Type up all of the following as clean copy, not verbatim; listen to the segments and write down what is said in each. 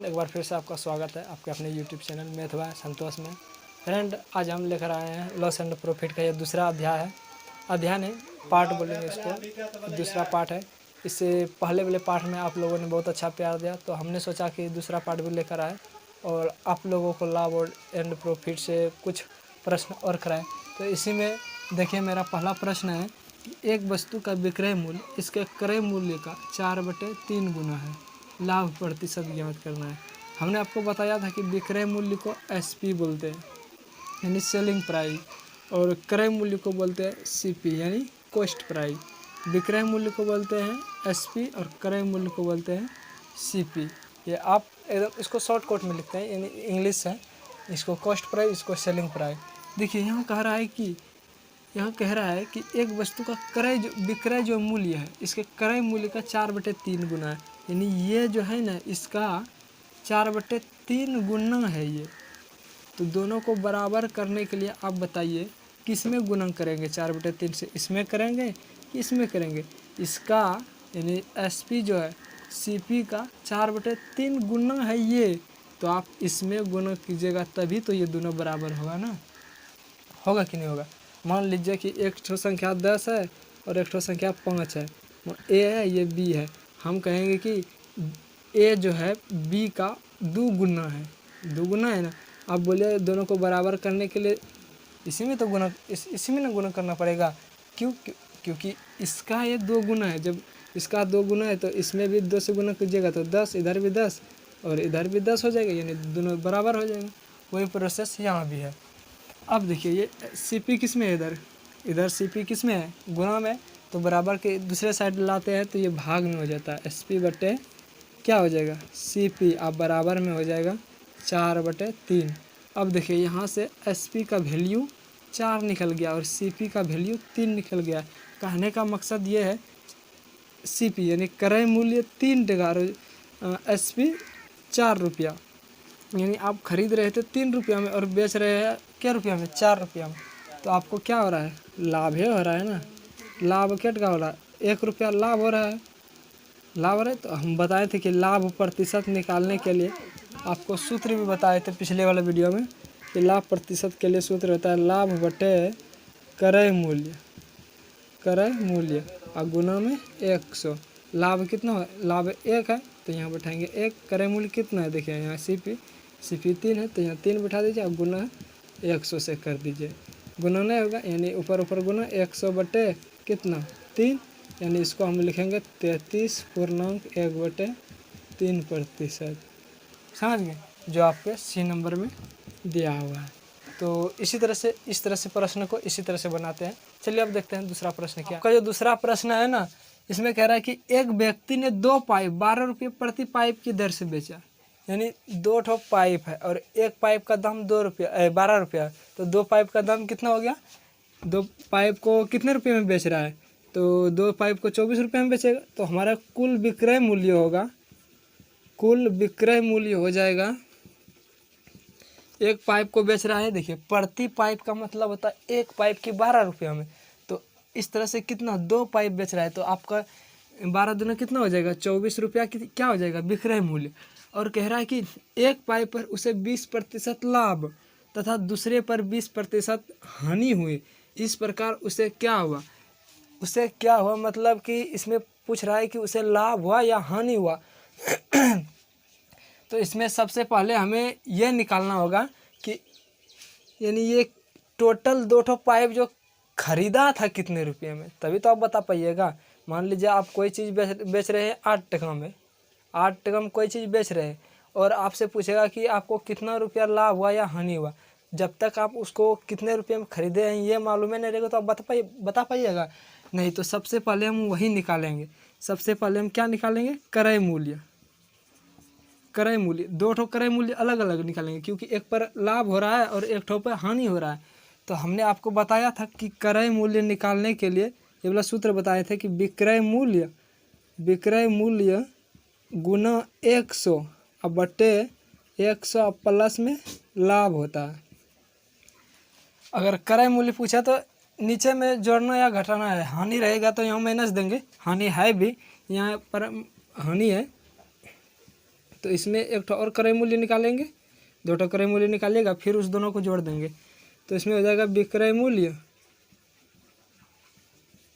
एक बार फिर से आपका स्वागत है आपके अपने YouTube चैनल मैथ बाय संतोष में। फ्रेंड, आज हम लेकर आए हैं लॉस एंड प्रॉफिट का ये दूसरा अध्याय है। अध्याय नहीं, पार्ट बोलेंगे इसको, दूसरा पार्ट है। इससे पहले वाले पार्ट में आप लोगों ने बहुत अच्छा प्यार दिया, तो हमने सोचा कि दूसरा पार्ट भी लेकर आए और आप लोगों को लाभ और एंड प्रॉफिट से कुछ प्रश्न और कराएं। तो इसी में देखिए, मेरा पहला प्रश्न है कि एक वस्तु का विक्रय मूल्य इसके क्रय मूल्य का 4/3 गुना है। लाभ प्रतिशत ज्ञात करना है। हमने आपको बताया था कि विक्रय मूल्य को एसपी बोलते हैं यानी सेलिंग प्राइस, और क्रय मूल्य को बोलते हैं सीपी यानी कॉस्ट प्राइस। विक्रय मूल्य को बोलते हैं एसपी और क्रय मूल्य को बोलते हैं सीपी। ये आप एकदम इसको शॉर्टकट में लिखते हैं, यानी इंग्लिश है। इसको कॉस्ट प्राइस, इसको सेलिंग प्राइस। देखिए, यहाँ कह रहा है कि एक वस्तु का विक्रय जो मूल्य है, इसके क्रय मूल्य का 4/3 गुना है। यानी ये जो है ना, इसका 4/3 गुना है ये। तो दोनों को बराबर करने के लिए आप बताइए किस में गुणन करेंगे। 4/3 से इसमें करेंगे कि इसमें करेंगे। इसका यानी एसपी जो है सीपी का 4/3 गुना है ये, तो आप इसमें गुणा कीजिएगा तभी तो ये दोनों बराबर होगा ना। होगा कि नहीं होगा? मान लीजिए कि एक ठो संख्या 10 है और एक ठो संख्या 5 है। ए है, ये बी है। हम कहेंगे कि ए जो है बी का 2 गुना है। 2 गुना है ना। आप बोलिए दोनों को बराबर करने के लिए इसी में तो गुना इसी में ना गुना करना पड़ेगा। क्योंकि इसका ये 2 गुना है। जब इसका 2 गुना है तो इसमें भी 2 से गुना कीजिएगा तो 10, इधर भी 10 और इधर भी 10 हो जाएगा, यानी दोनों बराबर हो जाएगा। वही प्रोसेस यहाँ भी है। अब देखिए, ये सीपी किस में है? इधर सीपी किस में है? गुणा में। तो बराबर के दूसरे साइड लाते हैं तो ये भाग में हो जाता है। एसपी बटे क्या हो जाएगा? सीपी। अब बराबर में हो जाएगा 4/3। अब देखिए, यहाँ से एसपी का वैल्यू 4 निकल गया और सीपी का वैल्यू 3 निकल गया। कहने का मकसद ये है, सीपी यानी क्रय मूल्य 3 टका और एसपी 4 रुपया। यानी आप खरीद रहे थे 3 रुपया में और बेच रहे हैं क्या रुपया में? 4 रुपया में। तो आपको क्या हो रहा है? लाभ ही हो रहा है ना। लाभ क्या का हो रहा है? 1 रुपया लाभ हो रहा है। लाभ हो रहा है। तो हम बताए थे कि लाभ प्रतिशत निकालने के लिए आपको सूत्र भी बताए थे पिछले वाले वीडियो में कि लाभ प्रतिशत के लिए सूत्र होता है लाभ बटे क्रय मूल्य और गुना में 100। लाभ कितना है? लाभ 1 है तो यहाँ बैठाएंगे 1। क्रय मूल्य कितना है? देखिए, यहाँ सीपी 3 है तो यहाँ 3 बैठा दीजिए। अब गुना 100 से कर दीजिए। गुना नहीं होगा, यानी ऊपर गुना 100 बटे कितना? 3। यानी इसको हम लिखेंगे 33.1/3%। समझ गए? जो आपके सी नंबर में दिया हुआ है। तो इस तरह से प्रश्न को इसी तरह से बनाते हैं। चलिए अब देखते हैं दूसरा प्रश्न क्या। आपका जो दूसरा प्रश्न है ना, इसमें कह रहा है कि एक व्यक्ति ने 2 पाइप 12 रुपये प्रति पाइप की दर से बेचा। यानी 2 ठो पाइप है और एक पाइप का दाम 12 रुपया। तो 2 पाइप का दाम कितना हो गया? 2 पाइप को कितने रुपये में बेच रहा है? तो 2 पाइप को 24 रुपये में बेचेगा। तो हमारा कुल विक्रय मूल्य हो जाएगा। एक पाइप को बेच रहा है, देखिए प्रति पाइप का मतलब होता है एक पाइप की 12 रुपया में। तो इस तरह से कितना? 2 पाइप बेच रहा है तो आपका 12 दूना कितना हो जाएगा? 24 रुपया की क्या हो जाएगा? विक्रय मूल्य। और कह रहा है कि एक पाइप पर उसे 20% लाभ तथा दूसरे पर 20% हानि हुई। इस प्रकार उसे क्या हुआ? मतलब कि इसमें पूछ रहा है कि उसे लाभ हुआ या हानि हुआ। तो इसमें सबसे पहले हमें यह निकालना होगा कि यानी ये टोटल 2 ठो पाइप जो खरीदा था कितने रुपये में, तभी तो आप बता पाइएगा। मान लीजिए आप कोई चीज़ बेच रहे हैं 8 टका में। 8 टका में कोई चीज़ बेच रहे हैं और आपसे पूछेगा कि आपको कितना रुपया लाभ हुआ या हानि हुआ। जब तक आप उसको कितने रुपये में खरीदे हैं ये मालूम नहीं रहेगा तो आप बता पाइएगा नहीं। तो सबसे पहले हम वही निकालेंगे। सबसे पहले हम क्या निकालेंगे? क्रय मूल्य। 2 ठो क्रय मूल्य अलग अलग निकालेंगे क्योंकि एक पर लाभ हो रहा है और एक ठो पर हानि हो रहा है। तो हमने आपको बताया था कि क्रय मूल्य निकालने के लिए ये वाला सूत्र बताए थे कि विक्रय मूल्य गुना 100 अब बटे 100 प्लस में लाभ होता है। अगर क्रय मूल्य पूछा तो नीचे में जोड़ना या घटाना है। हानि रहेगा तो यहाँ माइनस देंगे, हानि है भी यहाँ पर हानि है तो इसमें एक ठो और क्रय मूल्य निकालेंगे, 2 ठो क्रय मूल्य निकालिएगा, फिर उस दोनों को जोड़ देंगे। तो इसमें हो जाएगा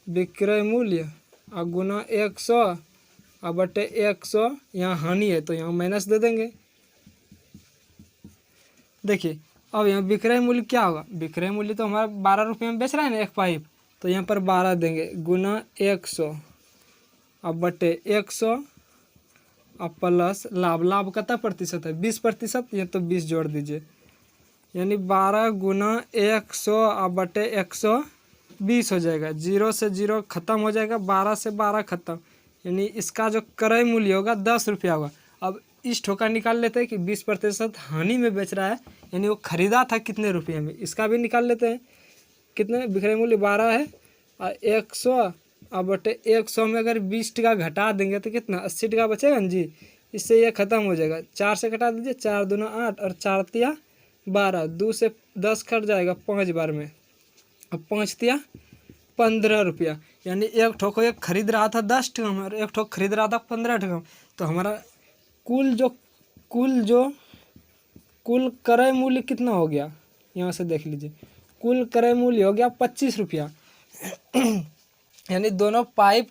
विक्रय मूल्य और गुना 100 और बटे 100, यहाँ हानि है तो यहाँ माइनस दे देंगे। देखिए अब यहाँ विक्रय मूल्य क्या होगा, विक्रय मूल्य तो हमारा 12 रुपये में बेच रहा है ना एक पाइप, तो यहाँ पर 12 देंगे गुना 100 अब बटे 100 अब प्लस लाभ कितना प्रतिशत है, 20%, ये तो 20 जोड़ दीजिए, यानी 12 गुना 100 अब बटे 120 हो जाएगा। 0 से 0 खत्म हो जाएगा, 12 से 12 खत्म, यानी इसका जो क्रय मूल्य होगा 10 रुपया होगा। अब इस ठोका निकाल लेते हैं कि 20% हानि में बेच रहा है, यानी वो खरीदा था कितने रुपये में, इसका भी निकाल लेते हैं। कितने विक्रय मूल्य 12 है और 100 अब बटे 100 में अगर 20 टका घटा देंगे तो कितना 80 टका बचेगा ना जी। इससे ये खत्म हो जाएगा, 4 से घटा दीजिए, 4 दूना 8 और 4 तिया 12, 2 से 10 कट जाएगा 5 बार में, अब 5 तिया 15 रुपया, यानी एक ठोक को एक खरीद रहा था 10 टका में और एक ठोक खरीद रहा था 15 टका में। तो हमारा कुल क्रय मूल्य कितना हो गया, यहाँ से देख लीजिए, कुल क्रय मूल्य हो गया 25 रुपया। यानी दो पाइप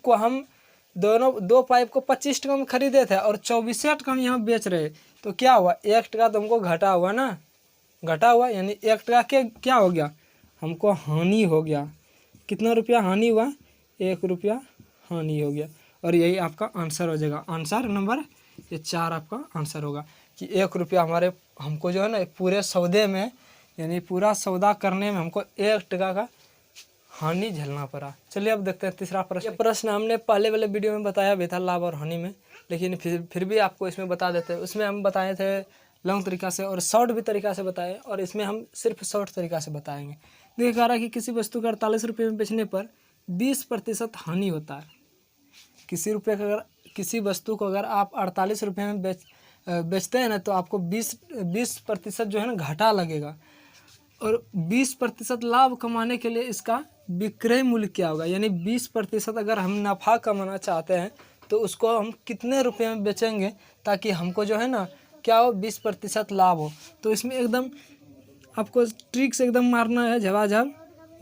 को 25 टका में खरीदे थे और 24 टका में यहाँ बेच रहे, तो क्या हुआ 1 टका तो हमको घटा हुआ ना, घटा हुआ, यानी 1 टका के क्या हो गया, हमको हानि हो गया। कितना रुपया हानि हुआ, 1 रुपया हानि हो गया। और यही आपका आंसर हो जाएगा, आंसर नंबर ये 4 आपका आंसर होगा कि 1 रुपया हमको जो है ना पूरे सौदे में, यानी पूरा सौदा करने में हमको 1 टका का हानि झेलना पड़ा। चलिए अब देखते हैं तीसरा प्रश्न। ये प्रश्न हमने पहले वाले वीडियो में बताया भी था लाभ और हानि में, लेकिन फिर भी आपको इसमें बता देते हैं। उसमें हम बताए थे लॉन्ग तरीका से और शॉर्ट भी तरीका से बताए, और इसमें हम सिर्फ शॉर्ट तरीका से बताएंगे। देखिए कह रहा है कि किसी वस्तु को 48 रुपये में बेचने पर 20% हानि होता है। किसी वस्तु को अगर आप 48 रुपये में बेचते हैं ना, तो आपको 20% जो है ना घाटा लगेगा, और 20% लाभ कमाने के लिए इसका विक्रय मूल्य क्या होगा, यानी 20% अगर हम नफ़ा कमाना चाहते हैं तो उसको हम कितने रुपए में बेचेंगे ताकि हमको जो है ना क्या हो 20% लाभ हो। तो इसमें एकदम आपको ट्रिक से एकदम मारना है झवाझव,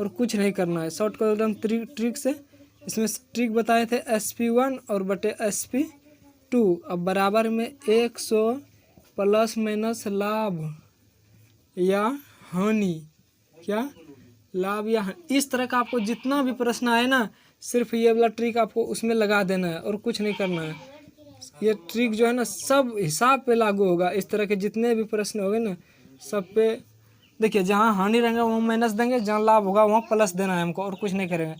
और कुछ नहीं करना है, शॉर्ट को एकदम ट्रिक से। इसमें ट्रिक बताए थे SP1 और बटे SP2, अब बराबर में 100 प्लस माइनस लाभ या हानि, क्या लाभ या हानि, इस तरह का आपको जितना भी प्रश्न आए ना, सिर्फ ये वाला ट्रिक आपको उसमें लगा देना है और कुछ नहीं करना है। ये ट्रिक जो है ना सब हिसाब पे लागू होगा, इस तरह के जितने भी प्रश्न होंगे ना सब पे। देखिए जहाँ हानि रहेगा वहाँ माइनस देंगे, जहाँ लाभ होगा वहाँ प्लस देना है हमको, और कुछ नहीं करेंगे।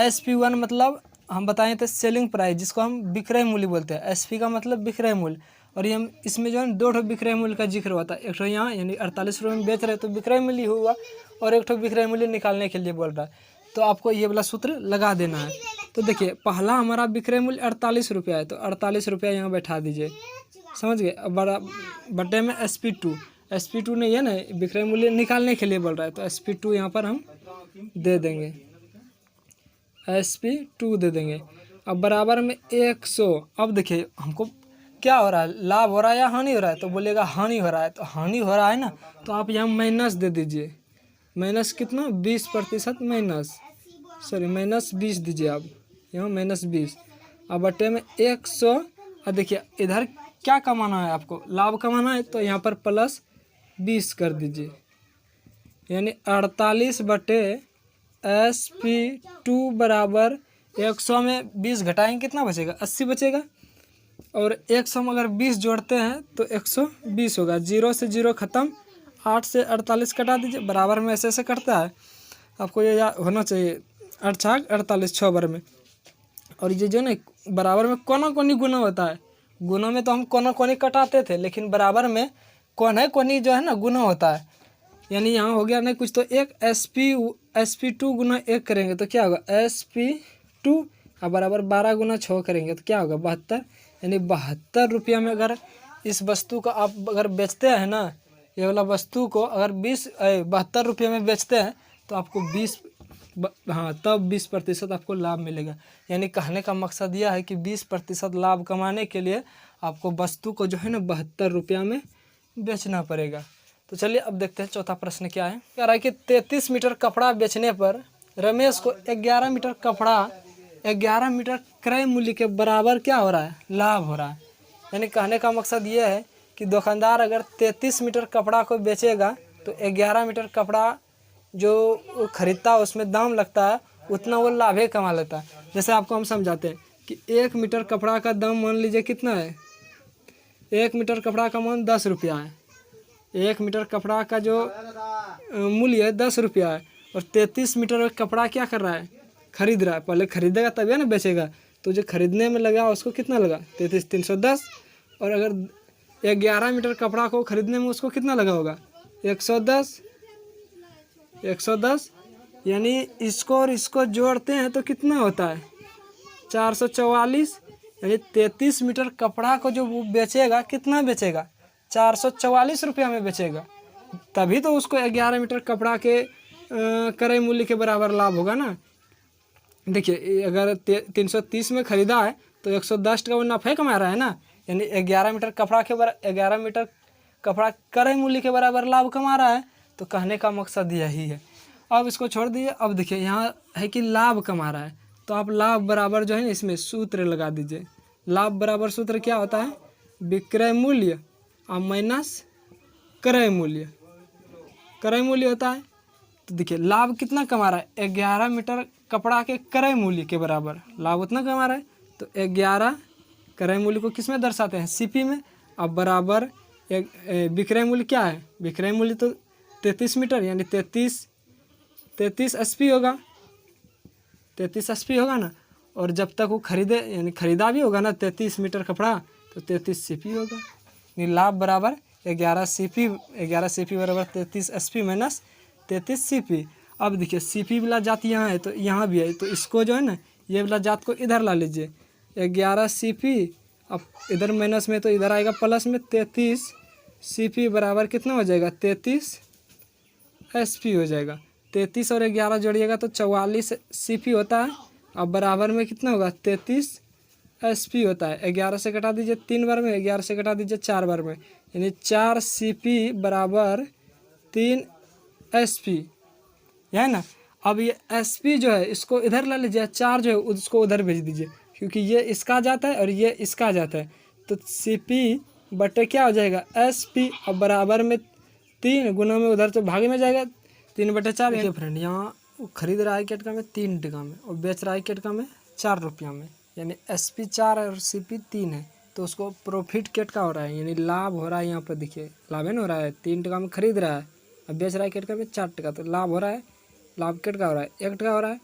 SP1 मतलब हम बताए थे सेलिंग प्राइस, जिसको हम विक्रय मूल्य बोलते हैं। SP का मतलब विक्रय मूल्य, और ये हम इसमें जो है 2 ठो विक्रय मूल्य का जिक्र हुआ था। एक ठो यहाँ यानी 48 रुपये में बेच रहे तो विक्रय मूल्य हुआ, और एक ठो विक्रय मूल्य निकालने के लिए बोल रहा है, तो आपको ये वाला सूत्र लगा देना है। तो देखिए पहला हमारा विक्रय मूल्य 48 रुपया है, तो 48 रुपया यहाँ बैठा दीजिए, समझ गए। अब बड़ा बटे में SP2 नहीं है ना, विक्रय मूल्य निकालने के लिए बोल रहा है, तो SP2 यहाँ पर हम दे देंगे, SP2 दे देंगे। अब बराबर में 100। अब देखिए हमको क्या हो रहा है, लाभ हो रहा है या हानि हो रहा है, तो बोलेगा हानि हो रहा है, तो हानि हो रहा है ना, तो आप यहाँ माइनस दे दीजिए। माइनस कितना 20% माइनस 20 दीजिए आप यहाँ -20। अब बटे में 100। और देखिए इधर क्या कमाना है आपको, लाभ कमाना है, तो यहाँ पर +20 कर दीजिए, यानी 48 बटे SP2 बराबर 100 में 20 घटाएंगे कितना बचेगा, 80 बचेगा। और 100 में अगर 20 जोड़ते हैं तो 120 होगा। 0 से 0 ख़त्म, 8 से 48 कटा दीजिए, बराबर में ऐसे कटता है, आपको ये होना चाहिए 8 छाक 48 6 बार में। और ये जो ना बराबर में कोना कोनी गुना होता है, गुना में तो हम कोना कोनी कटाते थे, लेकिन बराबर में कोना कोनी जो है ना गुना होता है, यानी यहाँ हो गया नहीं कुछ, तो एक SP2 गुना 1 करेंगे तो क्या होगा SP2, और बराबर 12 गुना 6 करेंगे तो क्या होगा 72, यानी 72 रुपया में अगर इस वस्तु को आप अगर बेचते हैं ना, ये वाला वस्तु को अगर 72 रुपये में बेचते हैं तो आपको 20 तब 20% आपको लाभ मिलेगा। यानी कहने का मकसद यह है कि 20% लाभ कमाने के लिए आपको वस्तु को जो है ना 72 रुपया में बेचना पड़ेगा। तो चलिए अब देखते हैं चौथा प्रश्न क्या है। कह रहा है कि 33 मीटर कपड़ा बेचने पर रमेश को 11 मीटर कपड़ा 11 मीटर क्रय मूल्य के बराबर क्या हो रहा है, लाभ हो रहा है। यानी कहने का मकसद ये है कि दुकानदार अगर 33 मीटर कपड़ा को बेचेगा तो 11 मीटर कपड़ा जो खरीदता है उसमें दाम लगता है उतना वो लाभ ही कमा लेता है। जैसे आपको हम समझाते हैं कि 1 मीटर कपड़ा का दाम मान लीजिए कितना है, 1 मीटर कपड़ा का मान 10 रुपया है। 1 मीटर कपड़ा का जो मूल्य है 10 रुपया है और 33 मीटर कपड़ा क्या कर रहा है, खरीद रहा है। पहले खरीदेगा तभी ना बेचेगा। तो जो खरीदने में लगा उसको कितना लगा, 33 310। और अगर 11 मीटर कपड़ा को खरीदने में उसको कितना लगा होगा, 110। यानी इसको और इसको जोड़ते हैं तो कितना होता है, 444। यानी 33 मीटर कपड़ा को जो वो बेचेगा कितना बेचेगा, 444 रुपया में बेचेगा। तभी तो उसको 11 मीटर कपड़ा के क्रय मूल्य के बराबर लाभ होगा ना। देखिए अगर 330 में ख़रीदा है तो 110 का वो नफ़े कमा रहा है ना। यानी 11 मीटर कपड़ा के 11 मीटर कपड़ा क्रय मूल्य के बराबर लाभ कमा रहा है। तो कहने का मकसद यही है। अब इसको छोड़ दिए। अब देखिए यहाँ है कि लाभ कमा रहा है तो आप लाभ बराबर जो है ना इसमें सूत्र लगा दीजिए। लाभ बराबर सूत्र क्या होता है, विक्रय मूल्य और माइनस क्रय मूल्य। क्रय मूल्य होता है तो देखिए लाभ कितना कमा रहा है, 11 मीटर कपड़ा के क्रय मूल्य के बराबर लाभ उतना कमा रहा है। तो 11 क्रय मूल्य को किस में दर्शाते हैं, सीपी में। अब बराबर विक्रय मूल्य क्या है, विक्रय मूल्य तो 33 मीटर यानी 33 एसपी होगा, 33 एसपी होगा ना। और जब तक वो खरीदे यानी खरीदा भी होगा ना 33 मीटर कपड़ा तो 33 सीपी होगा। यानी लाभ बराबर 11 सीपी बराबर 33 एसपी माइनस 33 सीपी। अब देखिए सीपी वाला जात यहाँ है तो यहाँ भी है, तो इसको जो है ना ये वाला जात को इधर ला लीजिए, 11 सीपी। अब इधर माइनस में तो इधर आएगा प्लस में, 33 सीपी बराबर कितना हो जाएगा, 33 एसपी हो जाएगा। 33 और 11 जोड़िएगा तो 44 सीपी होता है। अब बराबर में कितना होगा, 33 एसपी होता है। 11 से घटा दीजिए 3 बार में, 11 से घटा दीजिए 4 बार में, यानी 4 सीपी बराबर 3 एसपी, है ना। अब ये एसपी जो है इसको इधर ला लीजिए, 4 जो है उसको उधर भेज दीजिए क्योंकि ये इसका जाता है और ये इसका जाता है। तो सीपी बटे क्या हो जाएगा, एसपी। अब बराबर में 3 गुना में उधर तो भागे में जाएगा 3/4। देखिए फ्रेंड यहाँ वो खरीद रहा है केटका में 3 टका में और बेच रहा है केटका में 4 रुपया में, यानी एसपी 4 और सीपी 3 है। तो उसको प्रॉफिट केटका हो रहा है यानी लाभ हो रहा है। यहाँ पर देखिए लाभ है ना हो रहा है, 3 टका में खरीद रहा है अब बेच रहा है केटका में 4 टका, तो लाभ हो रहा है। लाभ केटका हो रहा है, 1 टका हो रहा है।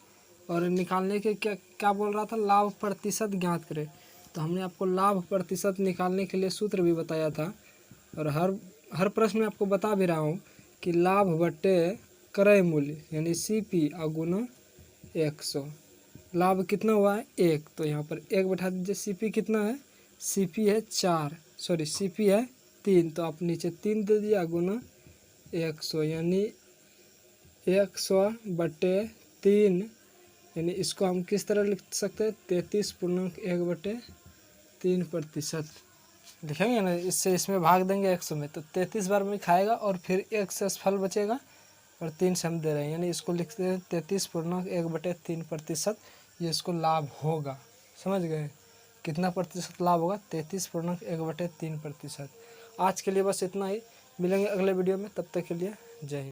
और निकालने के क्या बोल रहा था, लाभ प्रतिशत ज्ञात करें। तो हमने आपको लाभ प्रतिशत निकालने के लिए सूत्र भी बताया था और हर प्रश्न में आपको बता भी रहा हूँ कि लाभ बटे क्रय मूल्य यानी सीपी और गुना 100। लाभ कितना हुआ है, 1, तो यहाँ पर 1 बैठा दीजिए। सीपी कितना है, सीपी है 4, सॉरी सीपी है 3, तो आप नीचे 3 दे दिया गुना 100 यानी 100 बटे 3। यानी इसको हम किस तरह लिख सकते हैं, 33.1/3%। लिखेंगे ना, इससे इसमें भाग देंगे 100 में तो 33 बार में खाएगा और फिर 1 से फल बचेगा और 3 से हम दे रहे हैं, यानी इसको लिखते हैं 33.1/3%। ये इसको लाभ होगा। समझ गए कितना प्रतिशत लाभ होगा, 33.1/3%। आज के लिए बस इतना ही, मिलेंगे अगले वीडियो में, तब तक के लिए जय हिंद।